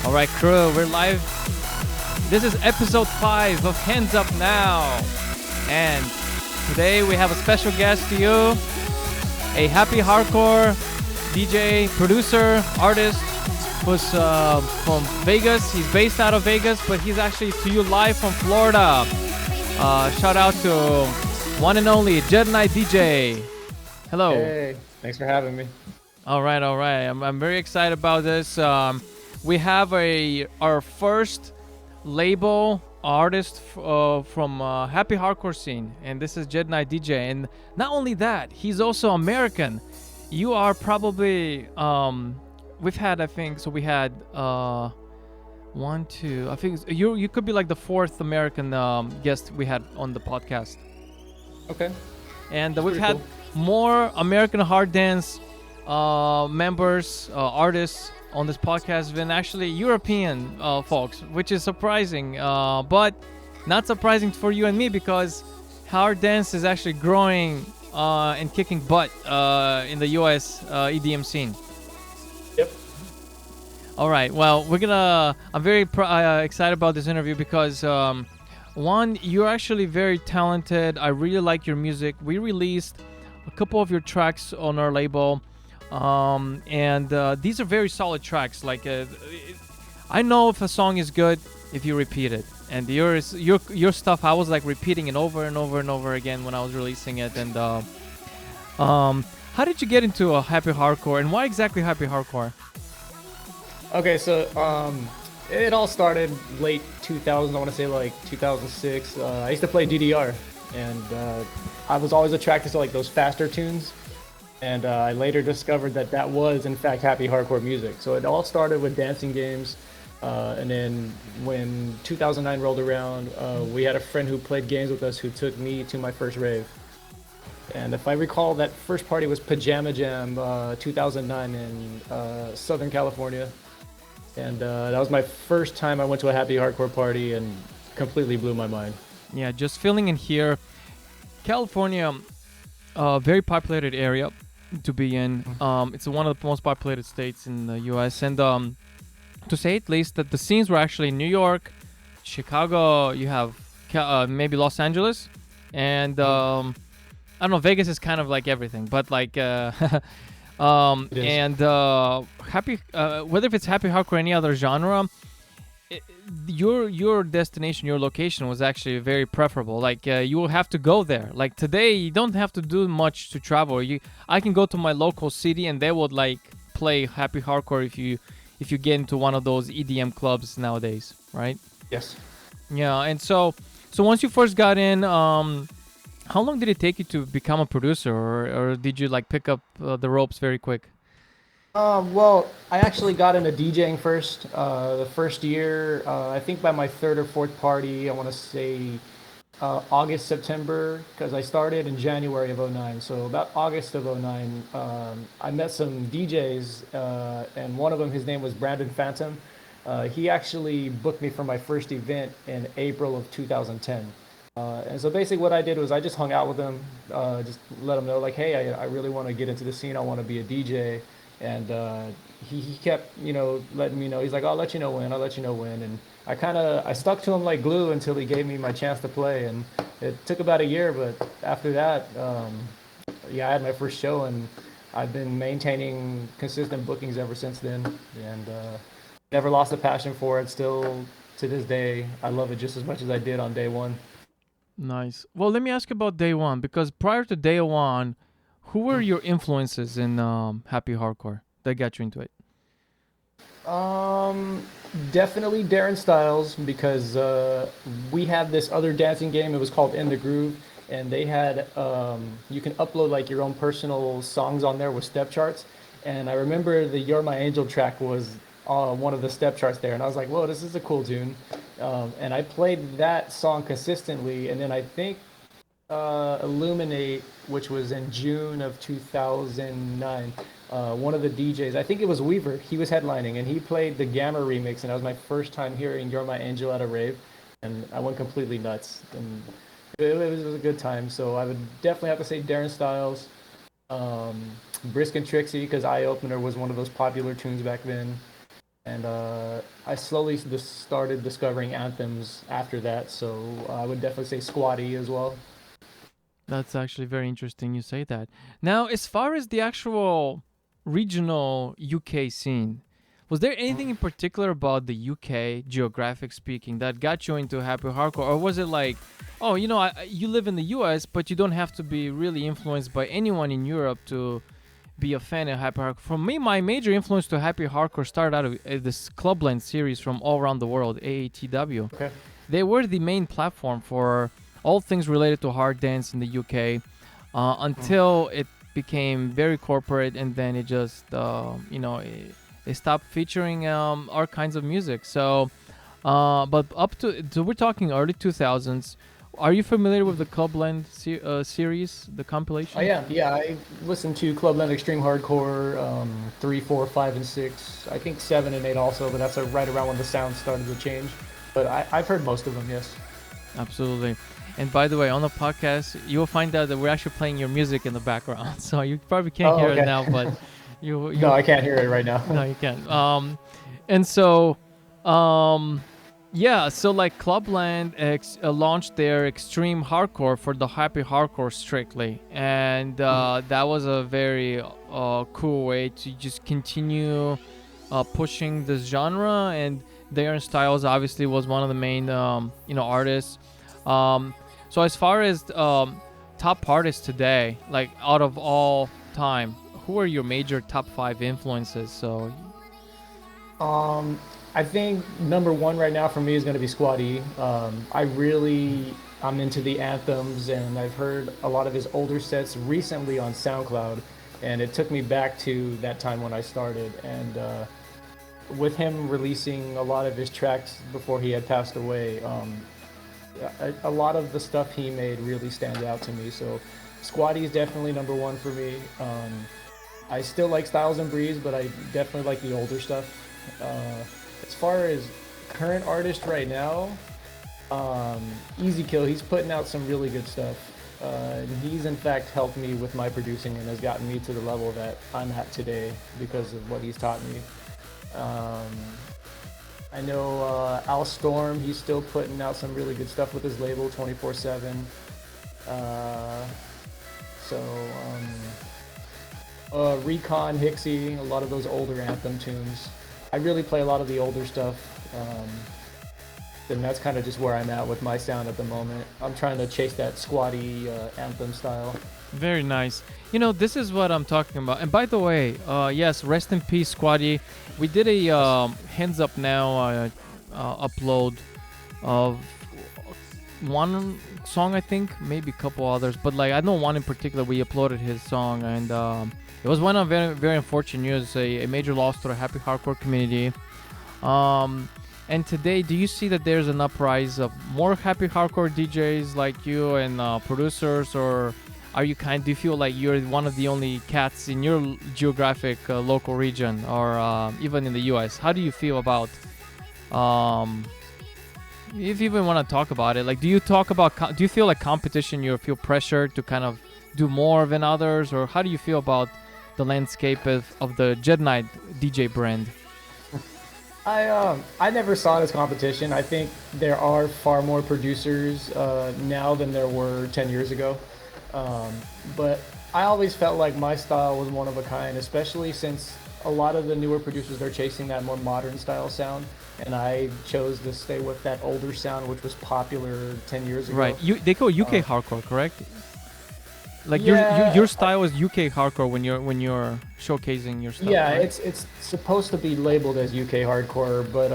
All right, crew, we're live. This is episode 5 of Hands Up Now. And today we have a special guest to you, a happy hardcore DJ, producer, artist who's from Vegas. He's based out of Vegas, but he's actually to you live from Florida. Shout out to one and only JediNite DJ. Hello. Hey, thanks for having me. All right. I'm very excited about this. We have our first label artist from happy hardcore scene, and this is JediNite DJ. And not only that, he's also American. You are probably we've had, I think, so we had 1, 2. I think you could be like the 4th American guest we had on the podcast. Okay. And we've had more American hard dance members, artists on this podcast than actually European folks, which is surprising, but not surprising for you and me because hard dance is actually growing and kicking butt in the US EDM scene. Yep. All right. Well, I'm very excited about this interview because one, you're actually very talented. I really like your music. We released a couple of your tracks on our label. And these are very solid tracks. Like I know if a song is good if you repeat it, and your stuff I was like repeating it over and over and over again when I was releasing it. And how did you get into a happy hardcore, and why exactly happy hardcore? Okay, so it all started late 2000s. I want to say like 2006. I used to play DDR, and I was always attracted to like those faster tunes. And I later discovered that was, in fact, happy hardcore music. So it all started with dancing games. And then when 2009 rolled around, we had a friend who played games with us who took me to my first rave. And if I recall, that first party was Pajama Jam 2009 in Southern California. And that was my first time I went to a happy hardcore party and completely blew my mind. Yeah, just feeling in here. California, very populated area to be in. It's one of the most populated states in the U.S. And to say at least that the scenes were actually in New York, Chicago. You have maybe Los Angeles, and I don't know. Vegas is kind of like everything, but like and happy whether if it's happy hardcore or any other genre. Your destination, your location was actually very preferable. Like you will have to go there. Like today, you don't have to do much to travel. I can go to my local city and they would like play happy hardcore if you get into one of those EDM clubs nowadays, right? Yes. Yeah, and so once you first got in, how long did it take you to become a producer, or did you like pick up the ropes very quick? Well, I actually got into DJing first. The first year, I think by my 3rd or 4th party, I want to say August, September, because I started in January of 2009. So about August of 2009, I met some DJs, and one of them, his name was Brandon Phantom. He actually booked me for my first event in April of 2010. And so basically what I did was I just hung out with him, just let him know, like, hey, I really want to get into the scene. I want to be a DJ. And he kept, letting me know. He's like, I'll let you know when. And I stuck to him like glue until he gave me my chance to play. And it took about a year, but after that, I had my first show, and I've been maintaining consistent bookings ever since then. And never lost a passion for it. Still, to this day, I love it just as much as I did on day one. Nice. Well, let me ask you about day one, because prior to day one, who were your influences in happy hardcore that got you into it? Definitely Darren Styles, because we had this other dancing game. It was called In the Groove, and they had you can upload like your own personal songs on there with step charts. And I remember the You're My Angel track was one of the step charts there, and I was like, whoa, this is a cool tune. And I played that song consistently, and then I think Illuminate, which was in June of 2009, one of the DJs, I think it was Weaver, he was headlining, and he played the Gamma remix, and that was my first time hearing You're My Angel at a rave, and I went completely nuts, and it was a good time. So I would definitely have to say Darren Styles, Brisk and Trixie, because Eye Opener was one of those popular tunes back then. and I slowly started discovering anthems after that. So I would definitely say squatty as well. That's actually very interesting you say that. Now, as far as the actual regional UK scene, was there anything in particular about the UK, geographic speaking, that got you into happy hardcore? Or was it like, oh, you live in the US, but you don't have to be really influenced by anyone in Europe to be a fan of happy hardcore? For me, my major influence to happy hardcore started out of this Clubland series from all around the world, AATW. Okay. They were the main platform for all things related to hard dance in the UK until it became very corporate, and then it just, it stopped featuring our kinds of music. So, but so we're talking early 2000s. Are you familiar with the Clubland series, the compilation? Oh yeah, yeah. I listened to Clubland Extreme Hardcore 3, 4, 5, and 6. I think 7 and 8 also, but that's right around when the sound started to change. But I've heard most of them, yes. Absolutely. And by the way, on the podcast, you will find out that we're actually playing your music in the background. So you probably can't hear it now, but you No, I can't hear it right now. no, you can't. And so, yeah, so like Clubland launched their extreme hardcore for the happy hardcore strictly, and that was a very cool way to just continue pushing this genre. And Darren Styles obviously was one of the main artists. So as far as top artists today, like out of all time, who are your major top 5 influences? So I think number one right now for me is going to be Squatty. I'm into the anthems, and I've heard a lot of his older sets recently on SoundCloud, and it took me back to that time when I started. And with him releasing a lot of his tracks before he had passed away, a lot of the stuff he made really stands out to me. So Squatty is definitely number one for me. I still like Styles and Breeze, but I definitely like the older stuff. As far as current artists right now, Easy Kill, he's putting out some really good stuff. And he's in fact helped me with my producing and has gotten me to the level that I'm at today because of what he's taught me. I know Al Storm, he's still putting out some really good stuff with his label 24/7. Recon, Hixie, a lot of those older anthem tunes. I really play a lot of the older stuff. And that's kind of just where I'm at with my sound at the moment. I'm trying to chase that squatty anthem style. very nice. This is what I'm talking about. And by the way, yes, rest in peace, Squatty. We did a hands up now upload of one song, I think, maybe a couple others, but like I know one in particular. We uploaded his song, and it was one of very very unfortunate news, a major loss to the happy hardcore community. And today, do you see that there's an uprise of more happy hardcore DJs like you and producers, or do you feel like you're one of the only cats in your geographic local region, or even in the US? How do you feel about, if you even want to talk about it, like do you feel like competition, you feel pressure to kind of do more than others, or how do you feel about the landscape of the JediNite DJ brand? I never saw it as competition. I think there are far more producers now than there were 10 years ago. But I always felt like my style was one of a kind, especially since a lot of the newer producers, they're chasing that more modern style sound. And I chose to stay with that older sound, which was popular 10 years ago. Right. They call UK hardcore, correct? Like yeah, your style is UK hardcore when you're showcasing your stuff. yeah, right? it's supposed to be labeled as UK hardcore, but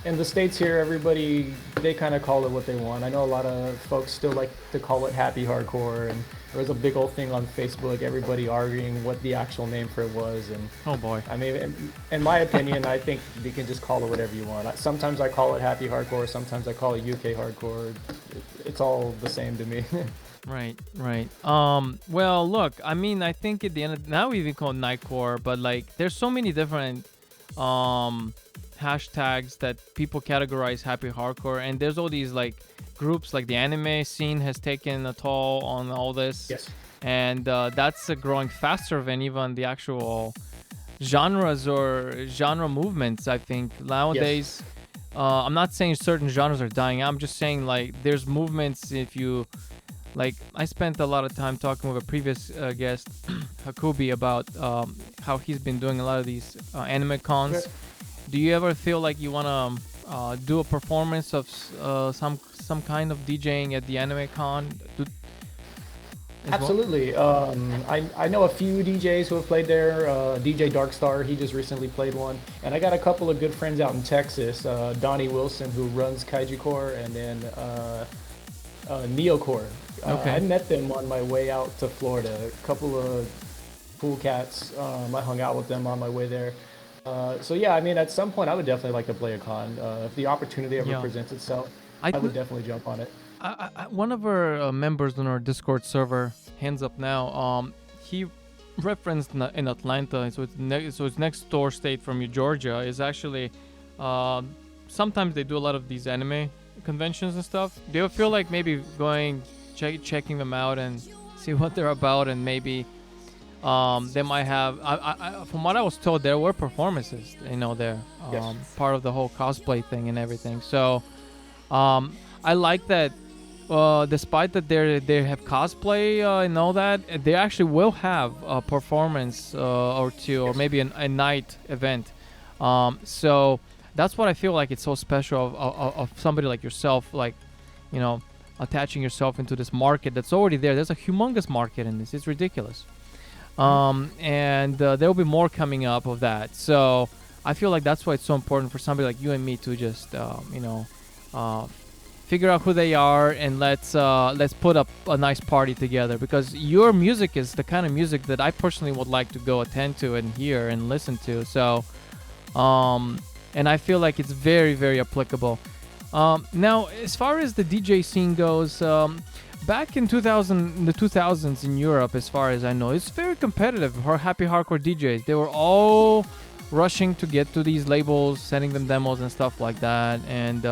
in the States here, everybody, they kind of call it what they want. I know a lot of folks still like to call it happy hardcore, and there was a big old thing on Facebook, everybody arguing what the actual name for it was. And Oh boy. I mean, in my opinion, I think you can just call it whatever you want. Sometimes I call it happy hardcore, sometimes I call it UK hardcore. It's all the same to me. Right. Well, look, I mean, I think at the end of now we even call it Nightcore, but like there's so many different hashtags that people categorize happy hardcore, and there's all these like groups, like the anime scene has taken a toll on all this. Yes. And that's growing faster than even the actual genres or genre movements. I think nowadays, I'm not saying certain genres are dying. I'm just saying like there's movements. If you like, I spent a lot of time talking with a previous guest, Hakubi, about how he's been doing a lot of these anime cons. Do you ever feel like you wanna do a performance of some kind of DJing at the anime con? Absolutely. I know a few DJs who have played there. DJ Darkstar, he just recently played one. And I got a couple of good friends out in Texas. Donnie Wilson, who runs Kaiju Core, and then Neocore. Okay. I met them on my way out to Florida. A couple of cool cats. I hung out with them on my way there. So yeah, I mean, at some point, I would definitely like to play a con. If the opportunity ever presents itself, I would definitely jump on it. One of our members on our Discord server, hands up now, he referenced in Atlanta, so it's next door state from you, Georgia, is actually, sometimes they do a lot of these anime conventions and stuff. Do you feel like maybe going, checking them out and see what they're about, and maybe they might have, from what I was told, there were performances, there, part of the whole cosplay thing and everything. So I like that. Despite that they have cosplay and all that, they actually will have a performance or two, or maybe a night event. So that's what I feel like it's so special of somebody like yourself, like, attaching yourself into this market that's already there. There's a humongous market in this. It's ridiculous. And there will be more coming up of that. So I feel like that's why it's so important for somebody like you and me to just, figure out who they are, and let's put up a nice party together, because your music is the kind of music that I personally would like to go attend to and hear and listen to. So, and I feel like it's very, very applicable. Now, as far as the DJ scene goes, back in the 2000s in Europe, as far as I know, it's very competitive for happy hardcore DJs. They were all rushing to get to these labels, sending them demos and stuff like that, and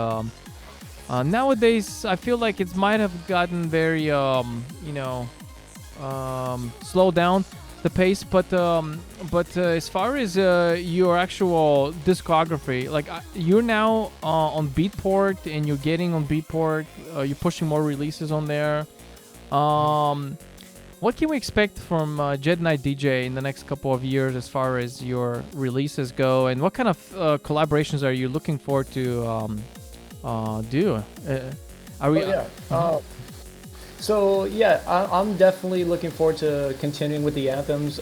nowadays, I feel like it might have gotten very, slow down the pace. But as far as your actual discography, like you're now on Beatport, and you're getting on Beatport. You're pushing more releases on there. What can we expect from JediNite DJ in the next couple of years as far as your releases go, and what kind of collaborations are you looking forward to? Do are we? So yeah, I'm definitely looking forward to continuing with the anthems.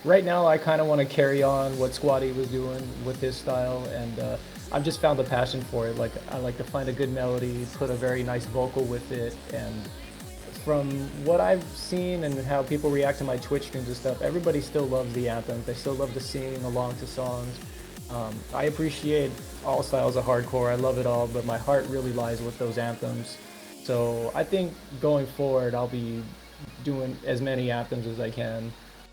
Right now, I kind of want to carry on what Squatty was doing with his style, and I've just found a passion for it. Like, I like to find a good melody, put a very nice vocal with it, and from what I've seen and how people react to my Twitch streams and stuff, everybody still loves the anthems. They still love to sing along to songs. I appreciate all styles of hardcore. I love it all, but my heart really lies with those anthems. So I think going forward, I'll be doing as many anthems as I can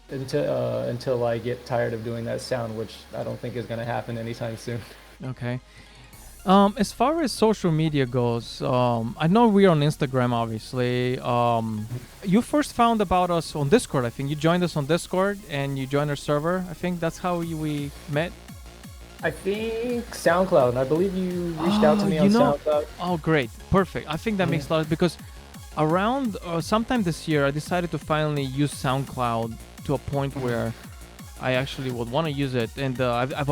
until I get tired of doing that sound, which I don't think is going to happen anytime soon. Okay. As far as social media goes, I know we're on Instagram, obviously. You first found about us on Discord. I think you joined us on Discord, and you joined our server. I think that's how we met. I think SoundCloud. I believe you reached out to me on SoundCloud. Oh, great. Perfect. I think that makes a lot, because around sometime this year, I decided to finally use SoundCloud to a point where I actually would want to use it. And I've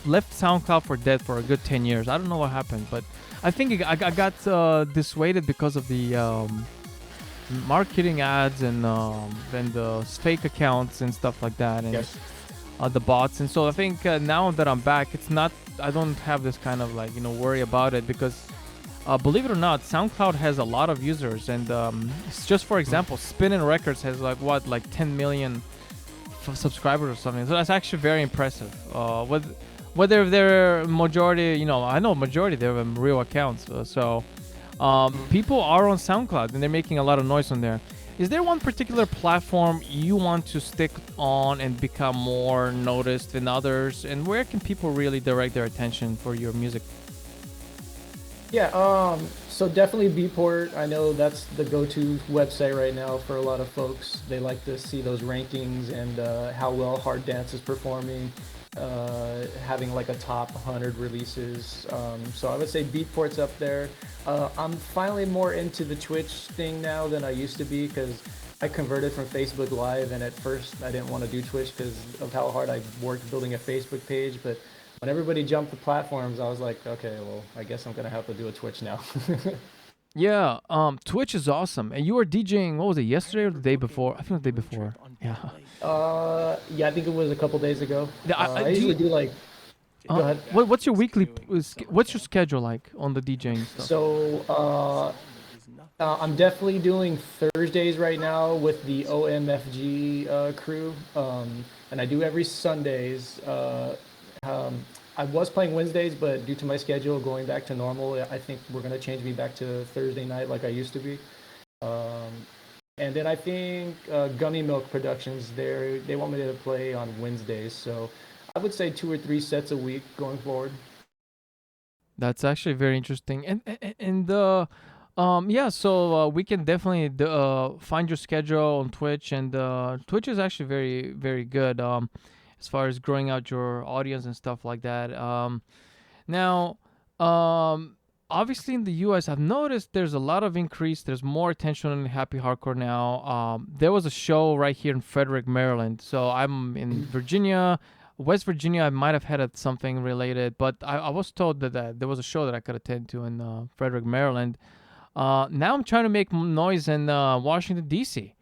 left SoundCloud for dead for a good 10 years. I don't know what happened, but I think I got dissuaded because of the marketing ads and the fake accounts and stuff like that. And yes. The bots. And so I think now that I'm back, I don't have this kind of worry about it, because believe it or not, SoundCloud has a lot of users, and it's just, for example, Spinnin' Records has like 10 million subscribers or something. So that's actually very impressive. Whether they're majority, I know majority they're real accounts. People are on SoundCloud, and they're making a lot of noise on there. Is there one particular platform you want to stick on and become more noticed than others? And where can people really direct their attention for your music? Yeah, so definitely Beatport. I know that's the go-to website right now for a lot of folks. They like to see those rankings and how well hard dance is performing, having like a top 100 releases. So I would say Beatport's up there. I'm finally more into the Twitch thing now than I used to be because I converted from Facebook Live, and at first I didn't want to do Twitch because of how hard I worked building a Facebook page, but when everybody jumped the platforms, I was like, okay, well, I guess I'm gonna have to do a Twitch now. Yeah, Twitch is awesome. And you were DJing, what was it, yesterday or the day before? I think the day before. Yeah. Yeah, I think it was a couple days ago. I Do usually you, do like. Go ahead. what's your weekly, what's your schedule like on the DJing stuff? So I'm definitely doing Thursdays right now with the OMFG crew, and I do every Sundays. I was playing Wednesdays, but due to my schedule going back to normal, I think we're gonna change me back to Thursday night like I used to be. Um, and then I think Gummy Milk Productions, they want me to play on Wednesdays, so I would say 2 or 3 sets a week going forward. That's actually very interesting. And yeah, so we can definitely find your schedule on Twitch, and Twitch is actually very very good as far as growing out your audience and stuff like that. Now, obviously in the U.S., I've noticed there's a lot of increase. There's more attention on happy hardcore now. There was a show right here in Frederick, Maryland. So I'm in Virginia. West Virginia, I might have had something related, but I was told that there was a show that I could attend to in Frederick, Maryland. Now I'm trying to make noise in Washington D.C.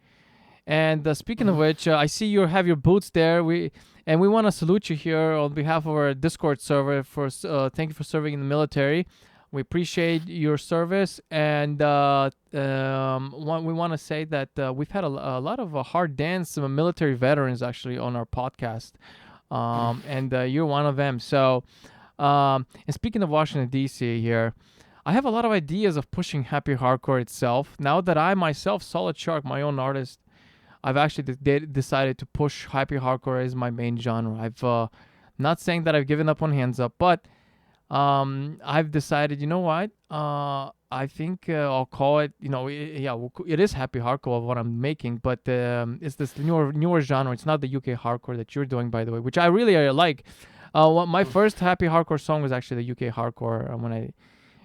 And speaking of which, I see you have your boots there. We want to salute you here on behalf of our Discord server. For thank you for serving in the military. We appreciate your service, and we want to say that we've had a lot of hard dance military veterans actually on our podcast. And you're one of them. So, and speaking of Washington D.C. here, I have a lot of ideas of pushing happy hardcore itself. Now that I myself, Solid Shark, my own artist, I've actually decided to push happy hardcore as my main genre. I've not saying that I've given up on Hands Up, but I've decided, you know what? I think I'll call it. It is happy hardcore of what I'm making, but it's this newer genre. It's not the UK hardcore that you're doing, by the way, which I really like. My first happy hardcore song was actually the UK hardcore when I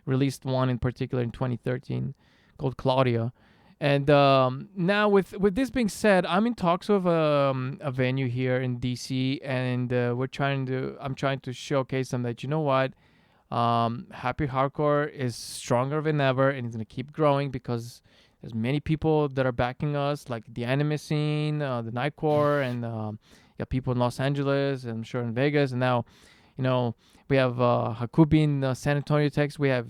released one in particular in 2013 called Claudia. And now with this being said, I'm in talks with a venue here in DC, and I'm trying to showcase them that, you know what, happy hardcore is stronger than ever, and it's gonna keep growing because there's many people that are backing us, like the anime scene, the Nightcore, and people in Los Angeles, and I'm sure in Vegas, and now, we have Hakubi in San Antonio, Texas. We have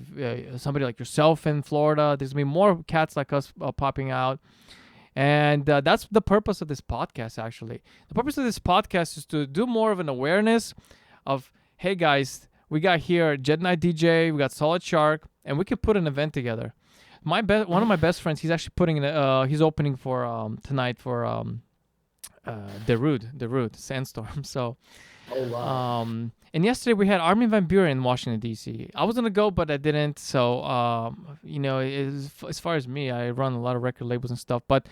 somebody like yourself in Florida. There's going to be more cats like us popping out. And that's the purpose of this podcast, actually. The purpose of this podcast is to do more of an awareness of, hey, guys, we got here JediNite DJ, we got Solid Shark, and we can put an event together. One of my best friends, he's actually he's opening for tonight for the Root Sandstorm. So, Oh wow. And yesterday we had Armin van Buren in Washington D.C. I was gonna go, but I didn't. So, as far as me, I run a lot of record labels and stuff, but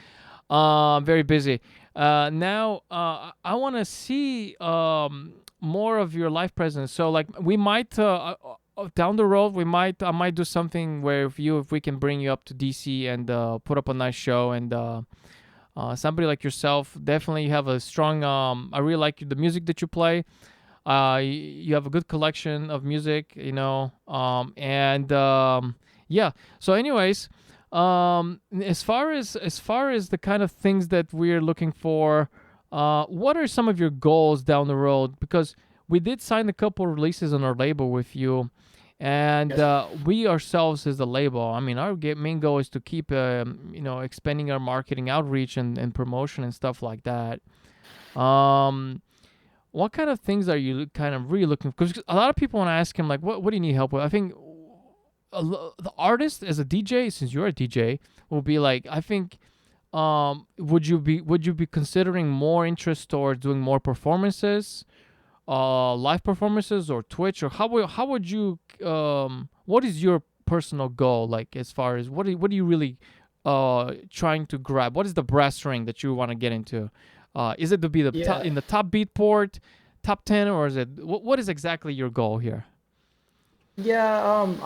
I'm very busy. Now, I want to see more of your live presence. So, like, we might down the road, I might do something where if we can bring you up to DC and put up a nice show, and somebody like yourself, definitely you have a strong. I really like the music that you play. You have a good collection of music, yeah. So, anyways, as far as the kind of things that we're looking for, what are some of your goals down the road? Because we did sign a couple releases on our label with you, and we ourselves as the label, I mean, our main goal is to keep, expanding our marketing outreach and promotion and stuff like that. What kind of things are you kind of really looking for? Because a lot of people want to ask him, like, what do you need help with? I think the artist as a DJ, since you're a DJ, will be like, I think, would you be considering more interest towards doing more performances, live performances, or Twitch, or how would you? What is your personal goal? Like as far as what do you really trying to grab? What is the brass ring that you want to get into? Is it to be the top, Yeah. in the top beatport, top 10, or is it what is exactly your goal here? Yeah,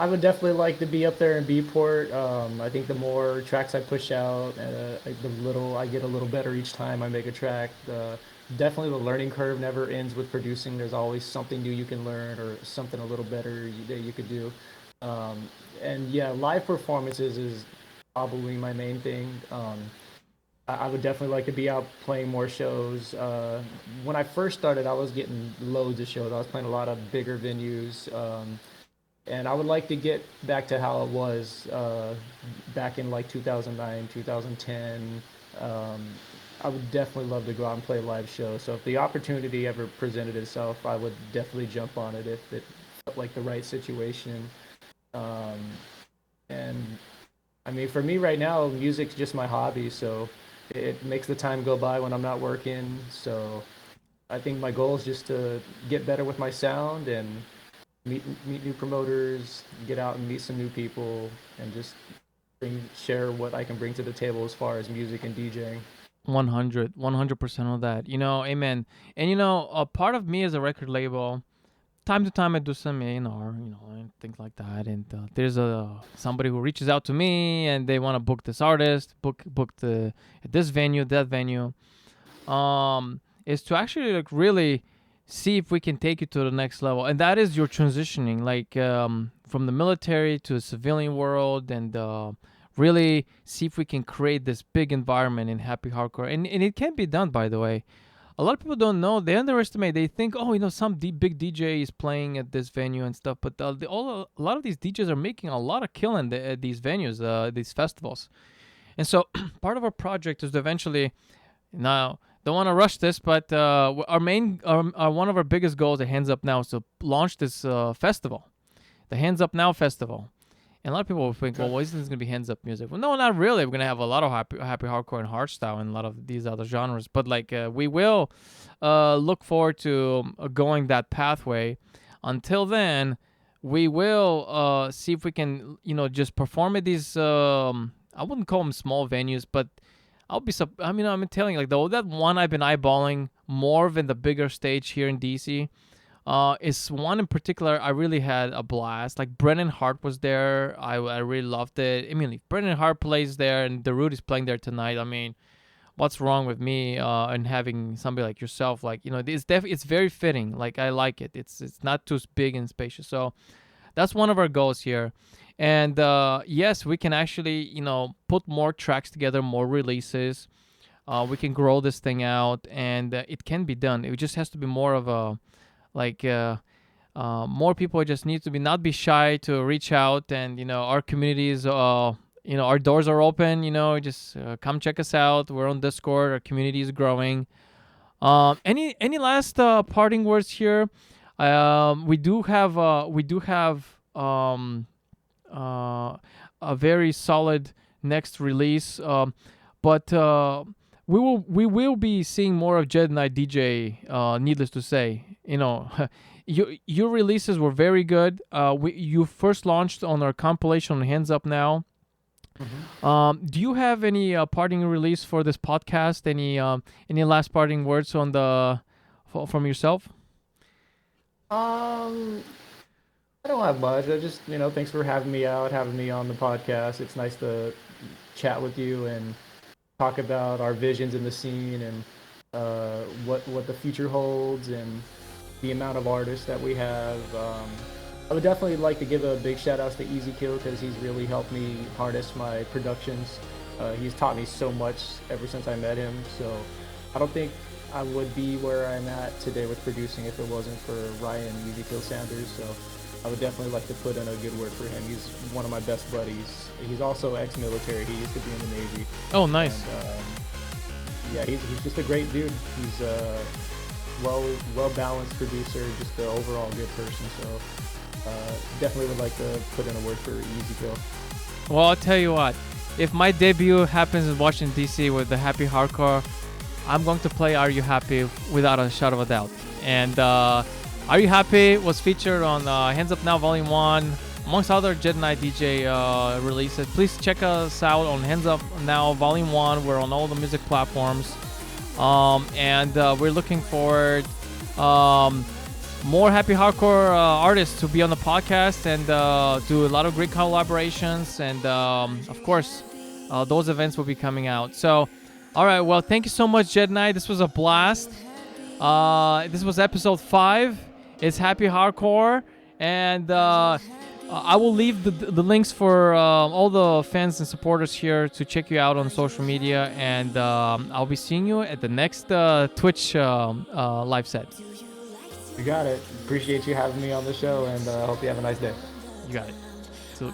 I would definitely like to be up there in Beatport. I think the more tracks I push out, the little I get a little better each time I make a track. Definitely the learning curve never ends with producing. There's always something new you can learn or something a little better that you could do. Um, and yeah, live performances is probably my main thing. I would definitely like to be out playing more shows. When I first started, I was getting loads of shows. I was playing a lot of bigger venues. And I would like to get back to how it was back in like 2009, 2010. Um, I would definitely love to go out and play a live show. So if the opportunity ever presented itself, I would definitely jump on it if it felt like the right situation. Um, and I mean, for me right now, music's just my hobby, so it makes the time go by when I'm not working. So I think my goal is just to get better with my sound and meet new promoters, get out and meet some new people, and just share what I can bring to the table as far as music and DJing. 100% of that. Amen. And a part of me as a record label, time to time I do some A&R, and things like that. And there's somebody who reaches out to me and they want to book this artist, book the this venue, that venue. Is to actually like really see if we can take you to the next level, and that is your transitioning, like from the military to the civilian world, and really see if we can create this big environment in happy hardcore, and it can be done, by the way. A lot of people don't know. They underestimate. They think, oh, some big DJ is playing at this venue and stuff. But a lot of these DJs are making a lot of killing at these venues, these festivals. And so part of our project is to eventually, now, don't want to rush this, but our main, one of our biggest goals at Hands Up Now is to launch this festival, the Hands Up Now Festival. And a lot of people will think, well, isn't this going to be hands up music? Well, no, not really. We're going to have a lot of happy hardcore and hardstyle and a lot of these other genres. But like we will look forward to going that pathway. Until then, we will see if we can, just perform at these, I wouldn't call them small venues, but I'm telling you, like that one I've been eyeballing more than the bigger stage here in DC. Is one in particular I really had a blast. Like Brennan Hart was there. I really loved it. I mean, if Brennan Hart plays there and the Root is playing there tonight, I mean, what's wrong with me and having somebody like yourself? Like, it's very fitting. Like, I like it. It's not too big and spacious. So that's one of our goals here. And yes, we can actually, put more tracks together, more releases. We can grow this thing out, and it can be done. It just has to be more of a more people just need to not be shy to reach out, and our communities, our doors are open. Just come check us out. We're on Discord. Our community is growing. Any last parting words here? We do have a very solid next release, but we will be seeing more of JediNite DJ. Needless to say, your releases were very good. You first launched on our compilation Hands Up Now. Mm-hmm. Do you have any parting release for this podcast? Any last parting words from yourself? I don't have much. I just, thanks for having me on the podcast. It's nice to chat with you and talk about our visions in the scene and what the future holds and the amount of artists that we have. I would definitely like to give a big shout out to Easy Kill because he's really helped me harness my productions. He's taught me so much ever since I met him. So I don't think I would be where I'm at today with producing if it wasn't for Ryan Easy Kill Sanders. So I would definitely like to put in a good word for him. He's one of my best buddies. He's also ex-military. He used to be in the Navy. Oh, nice. And, yeah, he's just a great dude. He's a well-balanced producer, just an overall good person. So definitely would like to put in a word for Easy Kill. Well, I'll tell you what. If my debut happens in Washington, D.C. with the Happy Hardcore, I'm going to play Are You Happy without a shadow of a doubt. And Are You Happy was featured on Hands Up Now Volume 1, amongst other JediNite DJ releases. Please check us out on Hands Up Now Volume 1. We're on all the music platforms. And we're looking forward more happy hardcore artists to be on the podcast and do a lot of great collaborations. And of course, those events will be coming out. So, all right. Well, thank you so much, JediNite. This was a blast. This was episode 5. It's happy hardcore. And I will leave the links for all the fans and supporters here to check you out on social media. And I'll be seeing you at the next Twitch live set. You got it. Appreciate you having me on the show, and hope you have a nice day. You got it. So.